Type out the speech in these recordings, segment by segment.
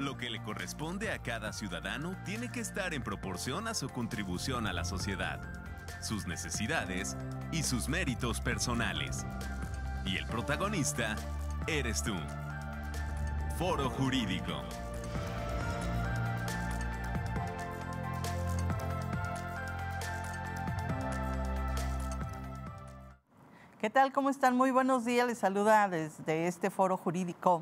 Lo que le corresponde a cada ciudadano tiene que estar en proporción a su contribución a la sociedad, sus necesidades y sus méritos personales. Y el protagonista eres tú. Foro Jurídico. ¿Qué tal? ¿Cómo están? Muy buenos días. Les saluda desde este Foro Jurídico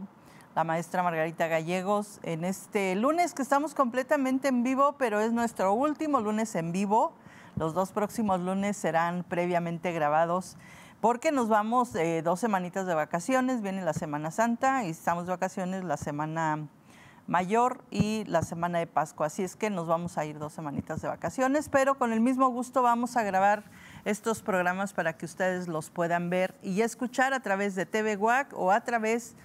la maestra Margarita Gallegos en este lunes que estamos completamente en vivo, pero es nuestro último lunes en vivo. Los dos próximos lunes serán previamente grabados porque nos vamos 2 semanitas de vacaciones. Viene la Semana Santa y estamos de vacaciones la Semana Mayor y la Semana de Pascua. Así es que nos vamos a ir 2 semanitas de vacaciones, pero con el mismo gusto vamos a grabar estos programas para que ustedes los puedan ver y escuchar a través de TV WAC o a través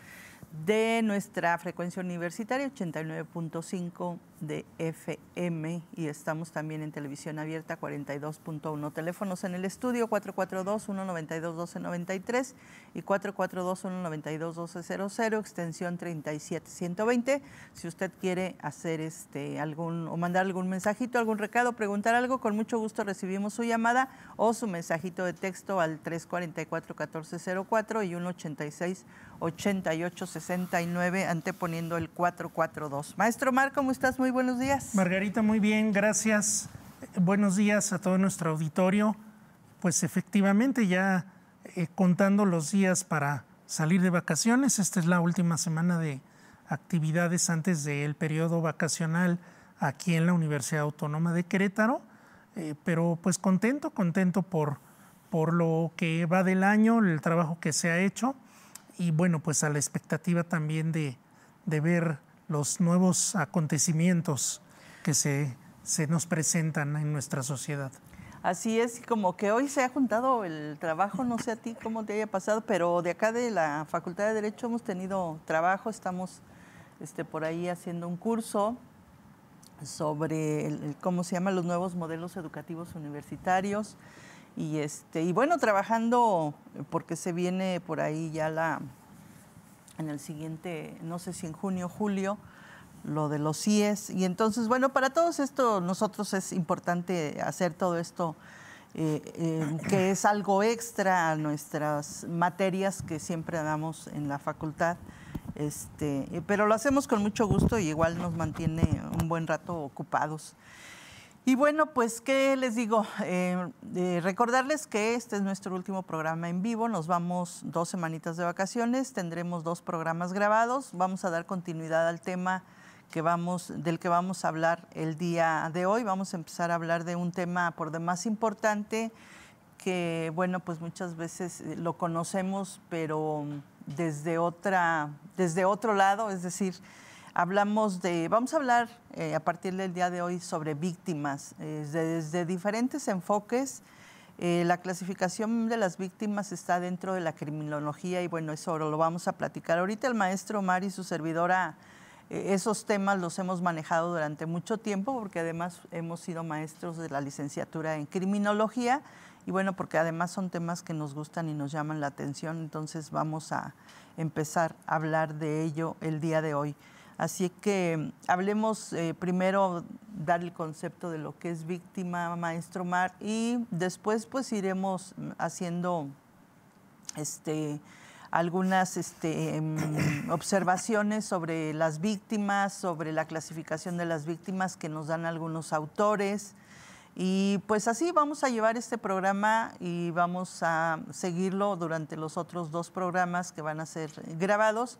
de nuestra frecuencia universitaria 89.5 de FM, y estamos también en televisión abierta 42.1. Teléfonos en el estudio 442-192-1293 y 442-192-1200, extensión 37120. Si usted quiere hacer algún o mandar algún mensajito, algún recado, preguntar algo, con mucho gusto recibimos su llamada o su mensajito de texto al 344-1404 y 186-8869, anteponiendo el 442. Maestro Omar, ¿cómo estás? Muy buenos días. Margarita, muy bien, gracias. Buenos días a todo nuestro auditorio. Pues efectivamente ya contando los días para salir de vacaciones. Esta es la última semana de actividades antes del periodo vacacional aquí en la Universidad Autónoma de Querétaro. Pero pues contento por lo que va del año, el trabajo que se ha hecho. Y bueno, pues a la expectativa también de ver los nuevos acontecimientos que se nos presentan en nuestra sociedad. Así es, como que hoy se ha juntado el trabajo, no sé a ti cómo te haya pasado, pero de acá de la Facultad de Derecho hemos tenido trabajo, estamos por ahí haciendo un curso sobre cómo se llaman los nuevos modelos educativos universitarios y bueno, trabajando porque se viene por ahí ya en el siguiente, no sé si en junio o julio, lo de los CIES. Y entonces, bueno, para todos esto, nosotros es importante hacer todo esto, que es algo extra a nuestras materias que siempre damos en la facultad. Pero lo hacemos con mucho gusto y igual nos mantiene un buen rato ocupados. Y bueno, pues, ¿qué les digo? Recordarles que este es nuestro último programa en vivo. Nos vamos 2 semanitas de vacaciones, tendremos 2 programas grabados. Vamos a dar continuidad al tema del que vamos a hablar el día de hoy. Vamos a empezar a hablar de un tema por demás importante que, bueno, pues muchas veces lo conocemos, pero desde otro lado, es decir, vamos a hablar a partir del día de hoy sobre víctimas, desde diferentes enfoques. La clasificación de las víctimas está dentro de la criminología y bueno, eso lo vamos a platicar. Ahorita el maestro Omar y su servidora, esos temas los hemos manejado durante mucho tiempo porque además hemos sido maestros de la licenciatura en criminología y bueno, porque además son temas que nos gustan y nos llaman la atención, entonces vamos a empezar a hablar de ello el día de hoy. Así que hablemos primero, dar el concepto de lo que es víctima, maestro Omar, y después pues iremos haciendo algunas observaciones sobre las víctimas, sobre la clasificación de las víctimas que nos dan algunos autores. Y pues así vamos a llevar este programa y vamos a seguirlo durante los otros 2 programas que van a ser grabados,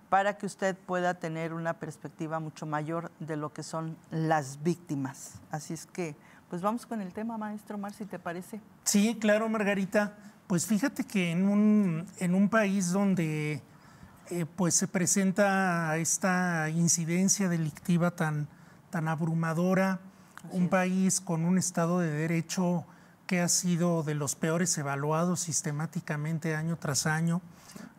para que usted pueda tener una perspectiva mucho mayor de lo que son las víctimas. Así es que, pues vamos con el tema, maestro Omar, si te parece. Sí, claro, Margarita. Pues fíjate que en un país donde pues se presenta esta incidencia delictiva tan abrumadora, un país con un Estado de Derecho que ha sido de los peores evaluados sistemáticamente año tras año,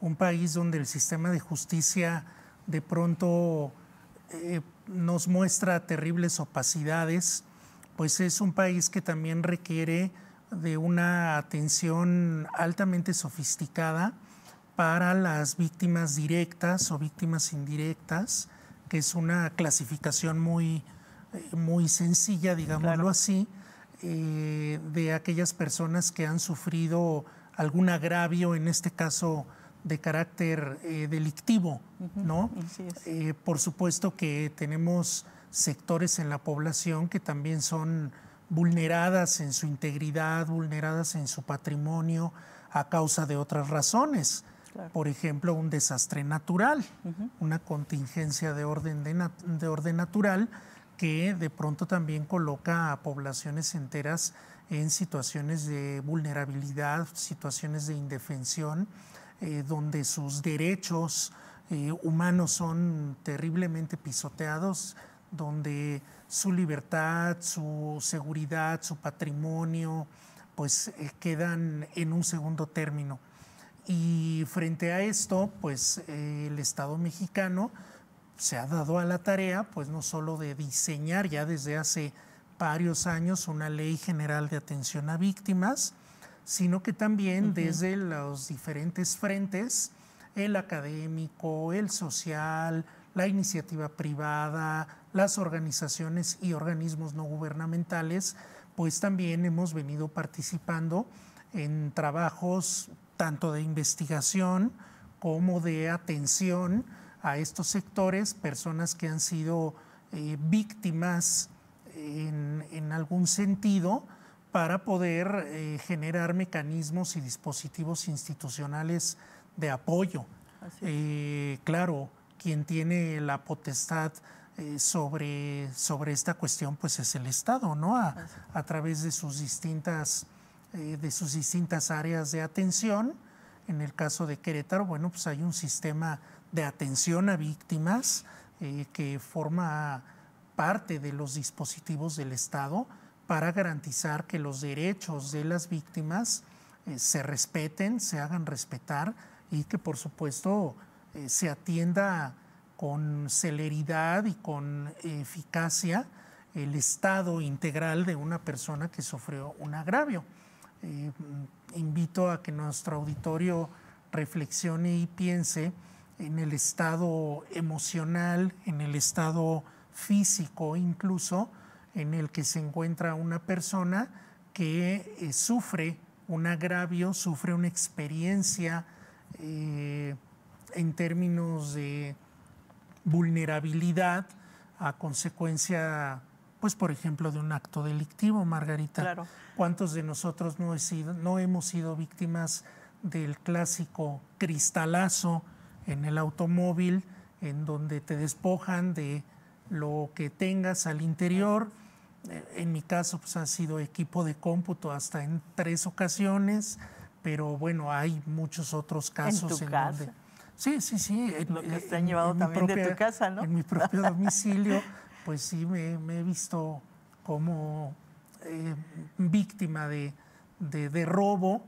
un país donde el sistema de justicia de pronto nos muestra terribles opacidades, pues es un país que también requiere de una atención altamente sofisticada para las víctimas directas o víctimas indirectas que es una clasificación muy sencilla, digámoslo así, de aquellas personas que han sufrido algún agravio, en este caso de carácter delictivo, ¿no? Así es. Por supuesto que tenemos sectores en la población que también son vulneradas en su integridad, vulneradas en su patrimonio a causa de otras razones. Claro. Por ejemplo, un desastre natural, una contingencia de orden natural que de pronto también coloca a poblaciones enteras en situaciones de vulnerabilidad, situaciones de indefensión, donde sus derechos humanos son terriblemente pisoteados, donde su libertad, su seguridad, su patrimonio, pues quedan en un segundo término. Y frente a esto, pues el Estado mexicano se ha dado a la tarea, pues no solo de diseñar ya desde hace varios años una ley general de atención a víctimas, sino que también desde los diferentes frentes, el académico, el social, la iniciativa privada, las organizaciones y organismos no gubernamentales, pues también hemos venido participando en trabajos tanto de investigación como de atención a estos sectores, personas que han sido víctimas en algún sentido, para poder generar mecanismos y dispositivos institucionales de apoyo. Claro, quien tiene la potestad sobre esta cuestión pues es el Estado, ¿no? A través de sus distintas áreas de atención. En el caso de Querétaro, bueno, pues hay un sistema de atención a víctimas que forma parte de los dispositivos del Estado para garantizar que los derechos de las víctimas se respeten, se hagan respetar y que por supuesto se atienda con celeridad y con eficacia el estado integral de una persona que sufrió un agravio. Invito a que nuestro auditorio reflexione y piense en el estado emocional, en el estado físico incluso, en el que se encuentra una persona que sufre un agravio, sufre una experiencia en términos de vulnerabilidad a consecuencia, pues por ejemplo, de un acto delictivo, Margarita. Claro. ¿Cuántos de nosotros no hemos sido víctimas del clásico cristalazo en el automóvil, en donde te despojan de lo que tengas al interior? En mi caso, pues ha sido equipo de cómputo hasta en 3 ocasiones, pero bueno, hay muchos otros casos ¿En tu casa? donde... Sí. Lo que te han llevado también de tu casa, ¿no? En mi propio domicilio, pues sí, me he visto como víctima de robo,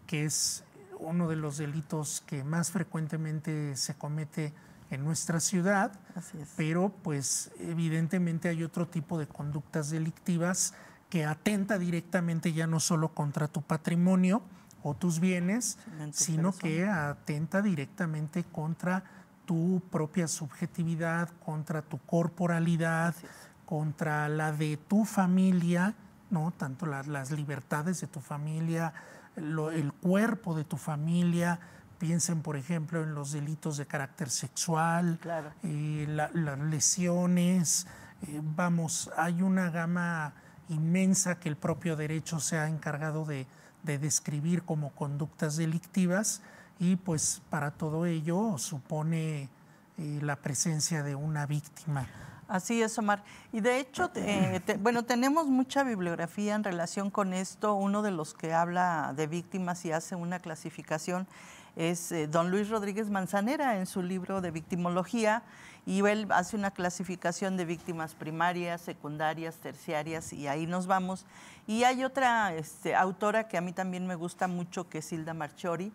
que es uno de los delitos que más frecuentemente se comete en nuestra ciudad. Así es. Pero pues evidentemente hay otro tipo de conductas delictivas que atenta directamente ya no solo contra tu patrimonio o tus bienes, sino que atenta directamente contra tu propia subjetividad, contra tu corporalidad, contra la de tu familia, ¿no? Tanto las libertades de tu familia, el cuerpo de tu familia. Piensen, por ejemplo, en los delitos de carácter sexual, claro, las lesiones. Hay una gama inmensa que el propio derecho se ha encargado de describir como conductas delictivas, y pues para todo ello supone la presencia de una víctima. Así es, Omar. Y de hecho, bueno, tenemos mucha bibliografía en relación con esto. Uno de los que habla de víctimas y hace una clasificación es don Luis Rodríguez Manzanera en su libro de victimología, y él hace una clasificación de víctimas primarias, secundarias, terciarias, y ahí nos vamos. Y hay otra autora que a mí también me gusta mucho, que es Hilda Marchiori,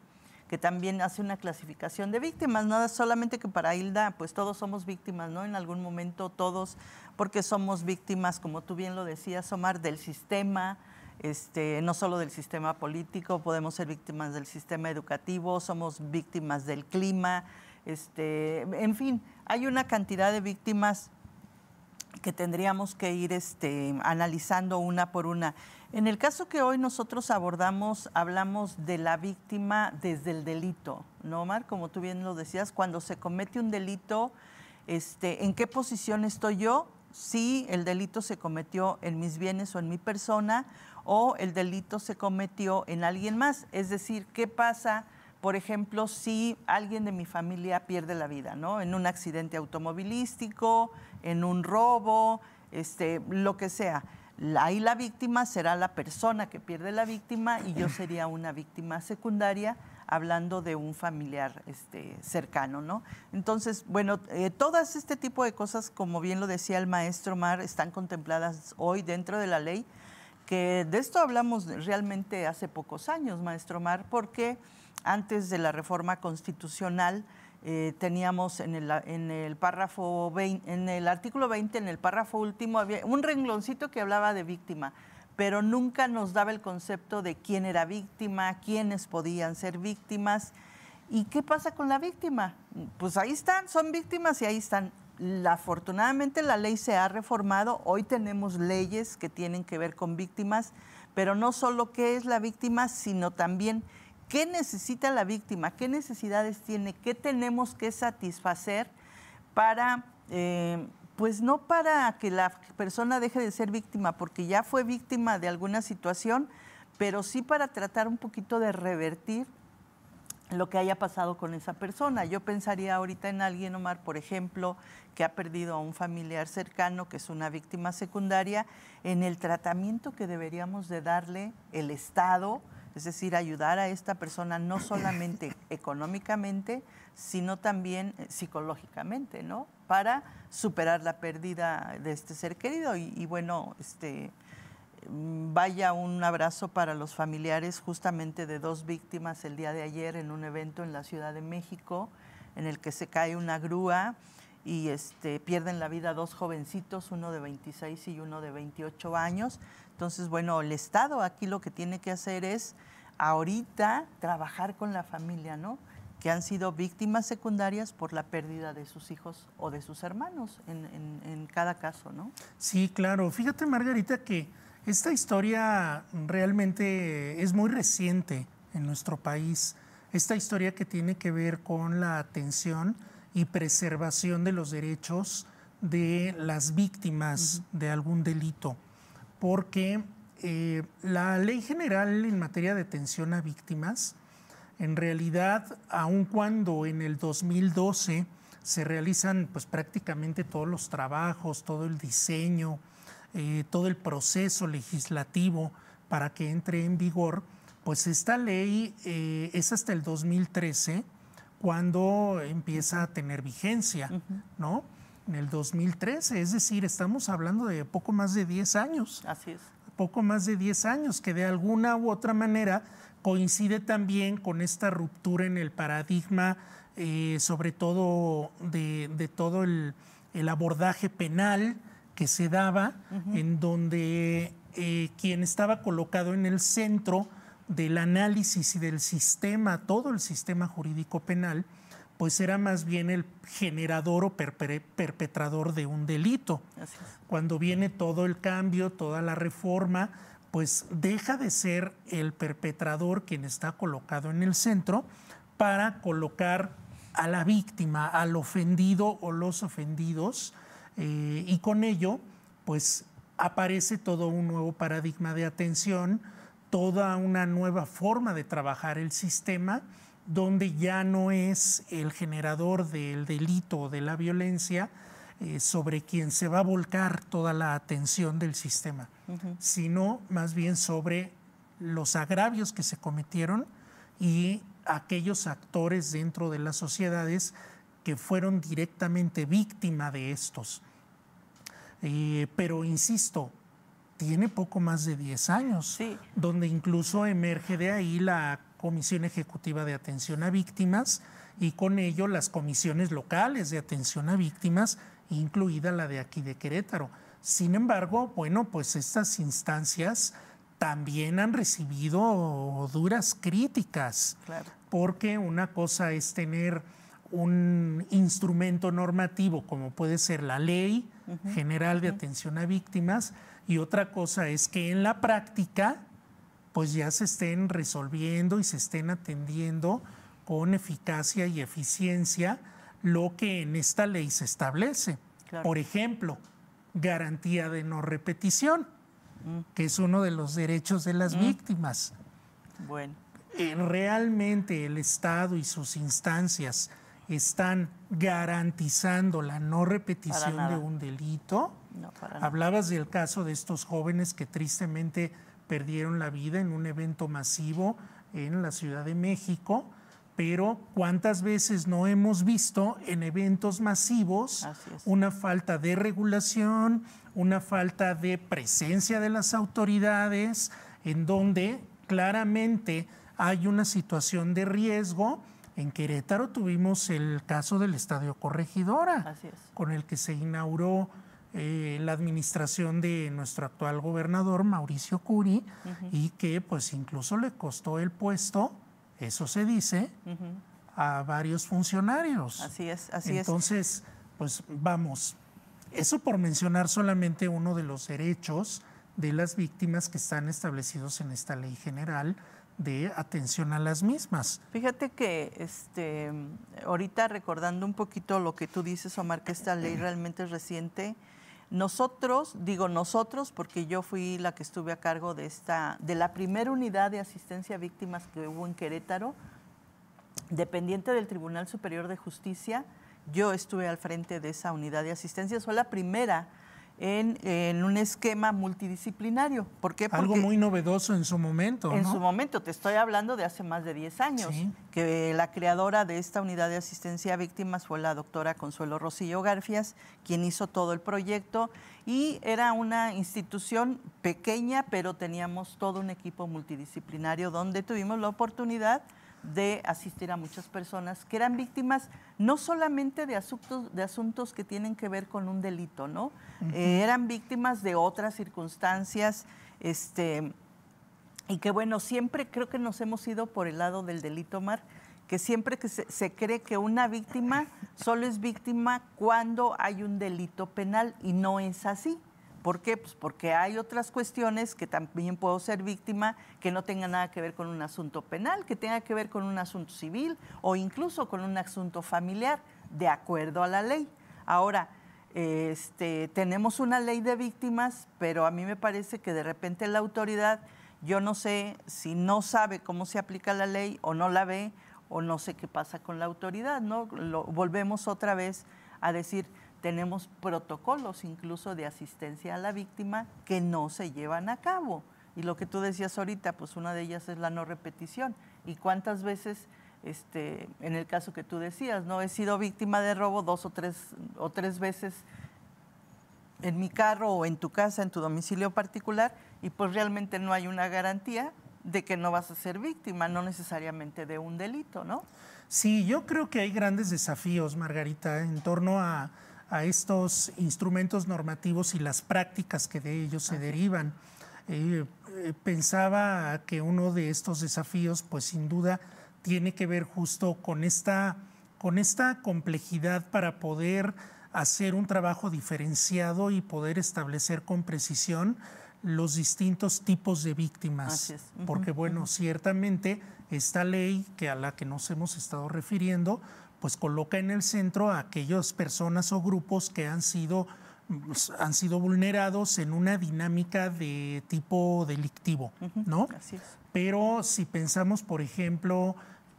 que también hace una clasificación de víctimas, no solamente que para Hilda, pues todos somos víctimas, ¿no? En algún momento todos, porque somos víctimas, como tú bien lo decías, Omar, del sistema, no solo del sistema político, podemos ser víctimas del sistema educativo, somos víctimas del clima, En fin, hay una cantidad de víctimas que tendríamos que ir analizando una por una. En el caso que hoy nosotros abordamos, hablamos de la víctima desde el delito, ¿no, Omar? Como tú bien lo decías, cuando se comete un delito, ¿en qué posición estoy yo? Si el delito se cometió en mis bienes o en mi persona, o el delito se cometió en alguien más. Es decir, ¿qué pasa, por ejemplo, si alguien de mi familia pierde la vida, ¿no? En un accidente automovilístico, en un robo, lo que sea. Ahí la víctima será la persona que pierde la víctima y yo sería una víctima secundaria, hablando de un familiar cercano, ¿no? Entonces, bueno, todas este tipo de cosas, como bien lo decía el maestro Mar, están contempladas hoy dentro de la ley, que de esto hablamos realmente hace pocos años, maestro Mar, porque antes de la reforma constitucional teníamos en el párrafo 20, en el artículo 20, en el párrafo último, había un rengloncito que hablaba de víctima, pero nunca nos daba el concepto de quién era víctima, quiénes podían ser víctimas. ¿Y qué pasa con la víctima? Pues ahí están, son víctimas y ahí están. Afortunadamente la ley se ha reformado, hoy tenemos leyes que tienen que ver con víctimas, pero no solo qué es la víctima, sino también qué necesita la víctima, qué necesidades tiene, qué tenemos que satisfacer para, pues no para que la persona deje de ser víctima, porque ya fue víctima de alguna situación, pero sí para tratar un poquito de revertir lo que haya pasado con esa persona. Yo pensaría ahorita en alguien, Omar, por ejemplo, que ha perdido a un familiar cercano, que es una víctima secundaria, en el tratamiento que deberíamos de darle el Estado, es decir, ayudar a esta persona no solamente económicamente, sino también psicológicamente, ¿no? Para superar la pérdida de este ser querido. Y bueno, vaya un abrazo para los familiares justamente de dos víctimas el día de ayer en un evento en la Ciudad de México, en el que se cae una grúa y pierden la vida dos jovencitos, uno de 26 y uno de 28 años. Entonces, bueno, el Estado aquí lo que tiene que hacer es ahorita trabajar con la familia, ¿no? Que han sido víctimas secundarias por la pérdida de sus hijos o de sus hermanos en cada caso, ¿no? Sí, claro. Fíjate, Margarita, que esta historia realmente es muy reciente en nuestro país. Esta historia que tiene que ver con la atención y preservación de los derechos de las víctimas de algún delito. Porque la Ley General en materia de atención a víctimas, en realidad, aun cuando en el 2012 se realizan pues, prácticamente todos los trabajos, todo el diseño, todo el proceso legislativo para que entre en vigor, pues esta ley es hasta el 2013 cuando empieza a tener vigencia, ¿no? En el 2013, es decir, estamos hablando de poco más de 10 años. Así es. Poco más de 10 años, que de alguna u otra manera coincide también con esta ruptura en el paradigma, sobre todo de todo el abordaje penal que se daba, en donde quien estaba colocado en el centro del análisis y del sistema, todo el sistema jurídico penal, pues era más bien el generador o perpetrador de un delito. Así es. Cuando viene todo el cambio, toda la reforma, pues deja de ser el perpetrador quien está colocado en el centro para colocar a la víctima, al ofendido o los ofendidos, y con ello, pues aparece todo un nuevo paradigma de atención, toda una nueva forma de trabajar el sistema, donde ya no es el generador del delito o de la violencia sobre quien se va a volcar toda la atención del sistema, sino más bien sobre los agravios que se cometieron y aquellos actores dentro de las sociedades que fueron directamente víctima de estos. Pero insisto, tiene poco más de 10 años, sí, donde incluso emerge de ahí la Comisión Ejecutiva de Atención a Víctimas y con ello las comisiones locales de atención a víctimas, incluida la de aquí de Querétaro. Sin embargo, bueno, pues estas instancias también han recibido duras críticas, claro, porque una cosa es tener un instrumento normativo como puede ser la Ley General de Atención a Víctimas, y otra cosa es que en la práctica pues ya se estén resolviendo y se estén atendiendo con eficacia y eficiencia lo que en esta ley se establece. Claro. Por ejemplo, garantía de no repetición, que es uno de los derechos de las víctimas. Bueno. ¿Realmente el Estado y sus instancias están garantizando la no repetición de un delito? No, para nada. Hablabas del caso de estos jóvenes que tristemente perdieron la vida en un evento masivo en la Ciudad de México, pero ¿cuántas veces no hemos visto en eventos masivos una falta de regulación, una falta de presencia de las autoridades, en donde claramente hay una situación de riesgo? En Querétaro tuvimos el caso del Estadio Corregidora, con el que se inauguró la administración de nuestro actual gobernador, Mauricio Curi, y que pues incluso le costó el puesto, eso se dice, a varios funcionarios. Así es. Entonces, pues vamos, eso por mencionar solamente uno de los derechos de las víctimas que están establecidos en esta ley general de atención a las mismas. Fíjate que ahorita recordando un poquito lo que tú dices, Omar, que esta ley realmente es reciente. Nosotros, digo nosotros porque yo fui la que estuve a cargo de la primera unidad de asistencia a víctimas que hubo en Querétaro, dependiente del Tribunal Superior de Justicia. Yo estuve al frente de esa unidad de asistencia, fue la primera en un esquema multidisciplinario. ¿Por qué? Porque algo muy novedoso en su momento, ¿no? En su momento, te estoy hablando de hace más de 10 años, que la creadora de esta unidad de asistencia a víctimas fue la doctora Consuelo Rosillo Garfias, quien hizo todo el proyecto, y era una institución pequeña, pero teníamos todo un equipo multidisciplinario donde tuvimos la oportunidad de asistir a muchas personas que eran víctimas no solamente de asuntos que tienen que ver con un delito, ¿no? Eran víctimas de otras circunstancias, y que bueno, siempre creo que nos hemos ido por el lado del delito, Omar, que siempre que se cree que una víctima solo es víctima cuando hay un delito penal, y no es así. ¿Por qué? Pues porque hay otras cuestiones que también puedo ser víctima que no tengan nada que ver con un asunto penal, que tenga que ver con un asunto civil o incluso con un asunto familiar, de acuerdo a la ley. Ahora, tenemos una ley de víctimas, pero a mí me parece que de repente la autoridad, yo no sé si no sabe cómo se aplica la ley o no la ve, o no sé qué pasa con la autoridad, ¿no? Volvemos otra vez a decir, tenemos protocolos incluso de asistencia a la víctima que no se llevan a cabo. Y lo que tú decías ahorita, pues una de ellas es la no repetición. ¿Y cuántas veces, en el caso que tú decías, no he sido víctima de robo 2 o 3 veces en mi carro o en tu casa, en tu domicilio particular, y pues realmente no hay una garantía de que no vas a ser víctima, no necesariamente de un delito, ¿no? Sí, yo creo que hay grandes desafíos, Margarita, en torno a estos instrumentos normativos y las prácticas que de ellos se derivan. Pensaba que uno de estos desafíos, pues sin duda, tiene que ver justo con esta complejidad para poder hacer un trabajo diferenciado y poder establecer con precisión los distintos tipos de víctimas. Así es. Porque, bueno, ciertamente esta ley a la que nos hemos estado refiriendo, pues coloca en el centro a aquellas personas o grupos que han sido vulnerados en una dinámica de tipo delictivo, ¿no? Así es. Pero si pensamos, por ejemplo,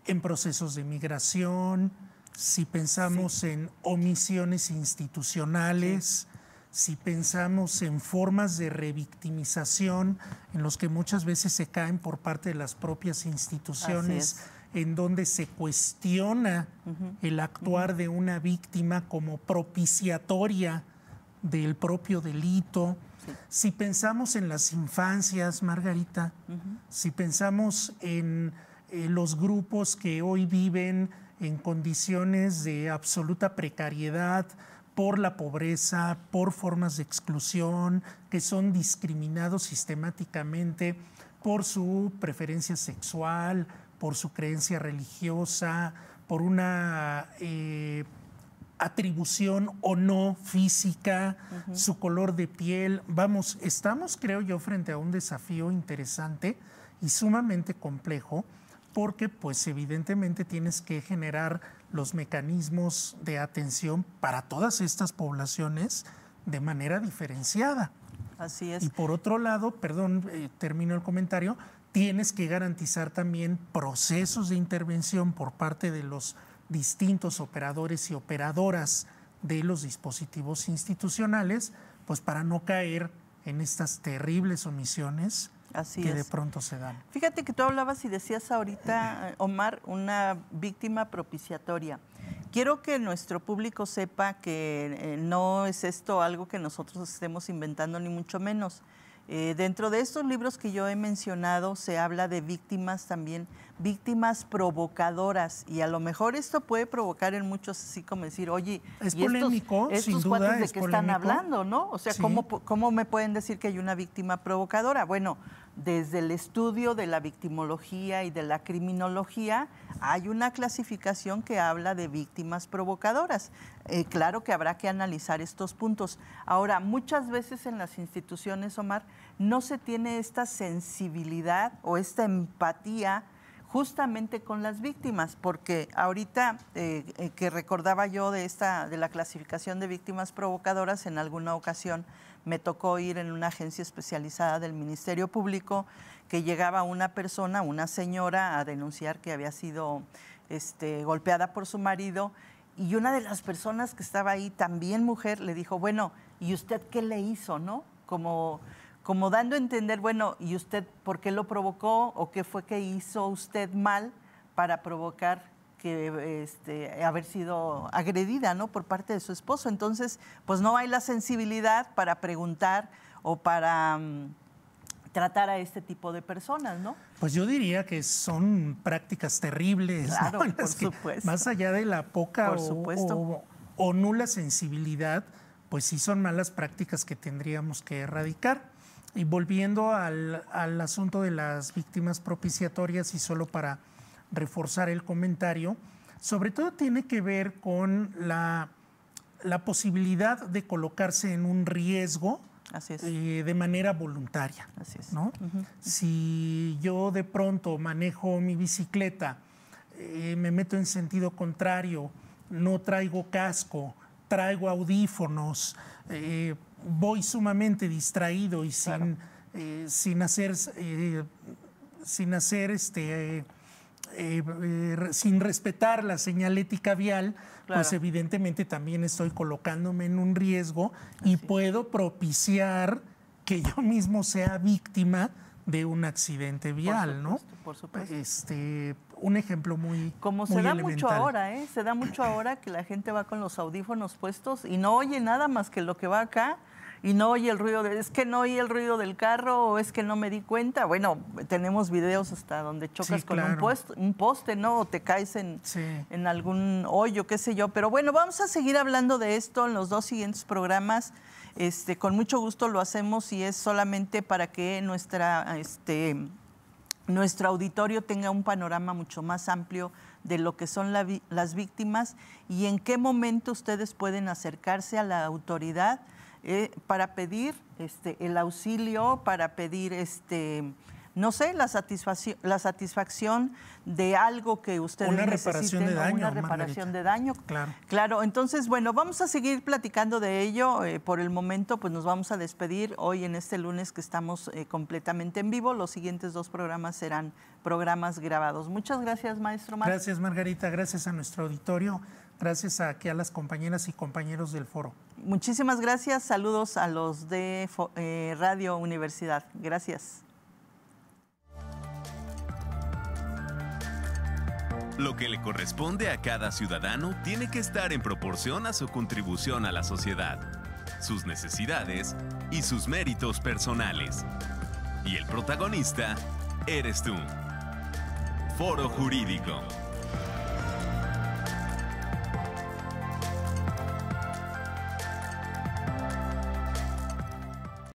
en procesos de migración, si pensamos en omisiones institucionales, si pensamos en formas de revictimización en los que muchas veces se caen por parte de las propias instituciones, en donde se cuestiona el actuar de una víctima como propiciatoria del propio delito. Si pensamos en las infancias, Margarita, si pensamos en los grupos que hoy viven en condiciones de absoluta precariedad por la pobreza, por formas de exclusión, que son discriminados sistemáticamente por su preferencia sexual, por su creencia religiosa, por una atribución o no física, su color de piel. Vamos, estamos, creo yo, frente a un desafío interesante y sumamente complejo, porque pues evidentemente tienes que generar los mecanismos de atención para todas estas poblaciones de manera diferenciada. Así es. Y por otro lado, perdón, termino el comentario, tienes que garantizar también procesos de intervención por parte de los distintos operadores y operadoras de los dispositivos institucionales, pues para no caer en estas terribles omisiones que de pronto se dan. Fíjate que tú hablabas y decías ahorita, Omar, una víctima propiciatoria. Quiero que nuestro público sepa que no es esto algo que nosotros estemos inventando, ni mucho menos. Dentro de estos libros que yo he mencionado se habla de víctimas también, víctimas provocadoras, y a lo mejor esto puede provocar en muchos así como decir, oye, es polémico, estos sin duda, cuates de es qué polémico. Están hablando, ¿no? O sea, Sí. ¿cómo me pueden decir que hay una víctima provocadora? Bueno, desde el estudio de la victimología y de la criminología hay una clasificación que habla de víctimas provocadoras. Claro que habrá que analizar estos puntos. Ahora, muchas veces en las instituciones, Omar, no se tiene esta sensibilidad o esta empatía justamente con las víctimas, porque ahorita que recordaba yo de la clasificación de víctimas provocadoras, en alguna ocasión me tocó ir en una agencia especializada del Ministerio Público, que llegaba una persona, una señora, a denunciar que había sido golpeada por su marido, y una de las personas que estaba ahí, también mujer, le dijo, bueno, ¿y usted qué le hizo, no? Como dando a entender, bueno, ¿y usted por qué lo provocó o qué fue que hizo usted mal para provocar que haber sido agredida, ¿no? Por parte de su esposo? Entonces, pues no hay la sensibilidad para preguntar o para tratar a este tipo de personas, ¿no? Pues yo diría que son prácticas terribles, claro, ¿no? por supuesto. Más allá de la poca o nula sensibilidad, pues sí son malas prácticas que tendríamos que erradicar. Y volviendo al asunto de las víctimas propiciatorias, y solo para reforzar el comentario, sobre todo tiene que ver con la posibilidad de colocarse en un riesgo. Así es. De manera voluntaria. Así es. ¿No? Si yo de pronto manejo mi bicicleta, me meto en sentido contrario, no traigo casco, traigo audífonos, voy sumamente distraído y claro. sin respetar la señalética vial, claro. Pues evidentemente también estoy colocándome en un riesgo y puedo propiciar que yo mismo sea víctima de un accidente vial, ¿no? Por supuesto. Un ejemplo muy Como se muy da elemental. mucho ahora, se da mucho ahora que la gente va con los audífonos puestos y no oye nada más que lo que va acá, y no oye el ruido, es que no oye el ruido del carro, o es que no me di cuenta. Bueno, tenemos videos hasta donde chocas con un poste, ¿no? O te caes en algún hoyo, qué sé yo. Pero bueno, vamos a seguir hablando de esto en los dos siguientes programas. Con mucho gusto lo hacemos, y es solamente para que nuestro auditorio tenga un panorama mucho más amplio de lo que son las víctimas y en qué momento ustedes pueden acercarse a la autoridad para pedir el auxilio, para pedir no sé, la satisfacción de algo que ustedes necesiten. Una reparación de daño. Claro, entonces, bueno, vamos a seguir platicando de ello. Por el momento, pues nos vamos a despedir hoy en este lunes que estamos completamente en vivo. Los siguientes dos programas serán programas grabados. Muchas gracias, maestro Mar. Gracias, Margarita. Gracias a nuestro auditorio. Gracias aquí a las compañeras y compañeros del foro. Muchísimas gracias. Saludos a los de Radio Universidad. Gracias. Lo que le corresponde a cada ciudadano tiene que estar en proporción a su contribución a la sociedad, sus necesidades y sus méritos personales. Y el protagonista eres tú. Foro Jurídico.